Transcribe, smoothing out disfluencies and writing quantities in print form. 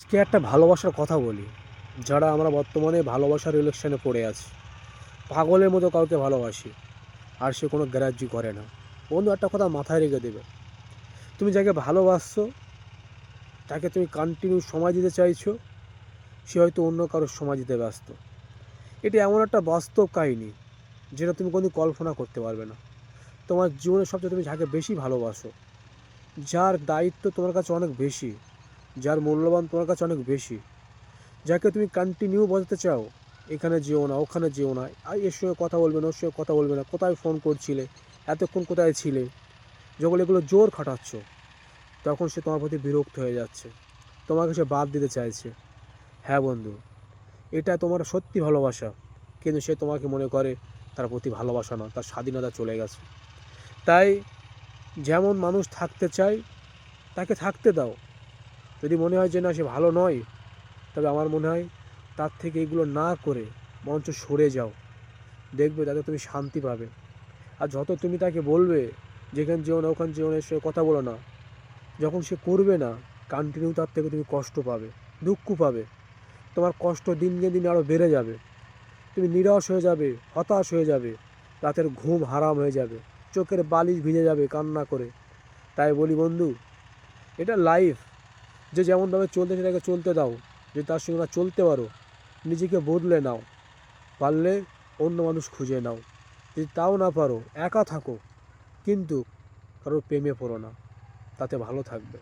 আজকে একটা ভালোবাসার কথা বলি। যারা আমরা বর্তমানে ভালোবাসার রিলেশনে পড়ে আছি, পাগলের মতো কাউকে ভালোবাসি, আর সে কোনো গ্রাহ্য করে না। বন্ধু, একটা কথা মাথায় রেখে দেবে, তুমি যাকে ভালোবাসছো, তাকে তুমি কন্টিনিউ সময় দিতে চাইছো, সে হয়তো অন্য কারোর সময় দিতে ব্যস্ত। এটি এমন একটা বাস্তব কাহিনী যেটা তুমি কোনোদিন কল্পনা করতে পারবে না। তোমার জীবনে সবচেয়ে তুমি যাকে বেশি ভালোবাসো, যার দায়িত্ব তোমার কাছে অনেক বেশি, যার মূল্যবান তোমার কাছে অনেক বেশি, যাকে তুমি কন্টিনিউ বোঝাতে চাও, এখানে যেও না, ওখানে যেও না, এর সঙ্গে কথা বলবে না, ওর সঙ্গে কথা বলবে না, কোথায় ফোন করছিলে, এতক্ষণ কোথায় ছিলে, যখন এগুলো জোর খাটাচ্ছ, তখন সে তোমার প্রতি বিরক্ত হয়ে যাচ্ছে, তোমাকে সে বাদ দিতে চাইছে। হ্যাঁ বন্ধু, এটা তোমার সত্যি ভালোবাসা, কিন্তু সে তোমাকে মনে করে তার প্রতি ভালোবাসা না, তার স্বাধীনতা চলে গেছে। তাই যেমন মানুষ থাকতে চায় তাকে থাকতে দাও। যদি মনে হয় যে না, সে ভালো নয়, তবে আমার মনে হয় তার থেকে এগুলো না করে বরঞ্চ সরে যাও। দেখবে তাতে তুমি শান্তি পাবে। আর যত তুমি তাকে বলবে যেখানে যেও না, ওখানে যেও না, এর সঙ্গে কথা বলো না, যখন সে করবে না কন্টিনিউ, তার থেকে তুমি কষ্ট পাবে, দুঃখ পাবে। তোমার কষ্ট দিনকে দিন আরও বেড়ে যাবে। তুমি নিরাশ হয়ে যাবে, হতাশ হয়ে যাবে, রাতের ঘুম হারাম হয়ে যাবে, চোখের বালিশ ভিজে যাবে কান্না করে। তাই বলি বন্ধু, এটা লাইফ, যে যেমনভাবে চলতে সেটাকে চলতে দাও। যদি তার সঙ্গে না চলতে পারো, নিজেকে বদলে নাও, পারলে অন্য মানুষ খুঁজে নাও। যদি তাও না পারো, একা থাকো, কিন্তু কারোর প্রেমে পড়ো না, তাতে ভালো থাকবে।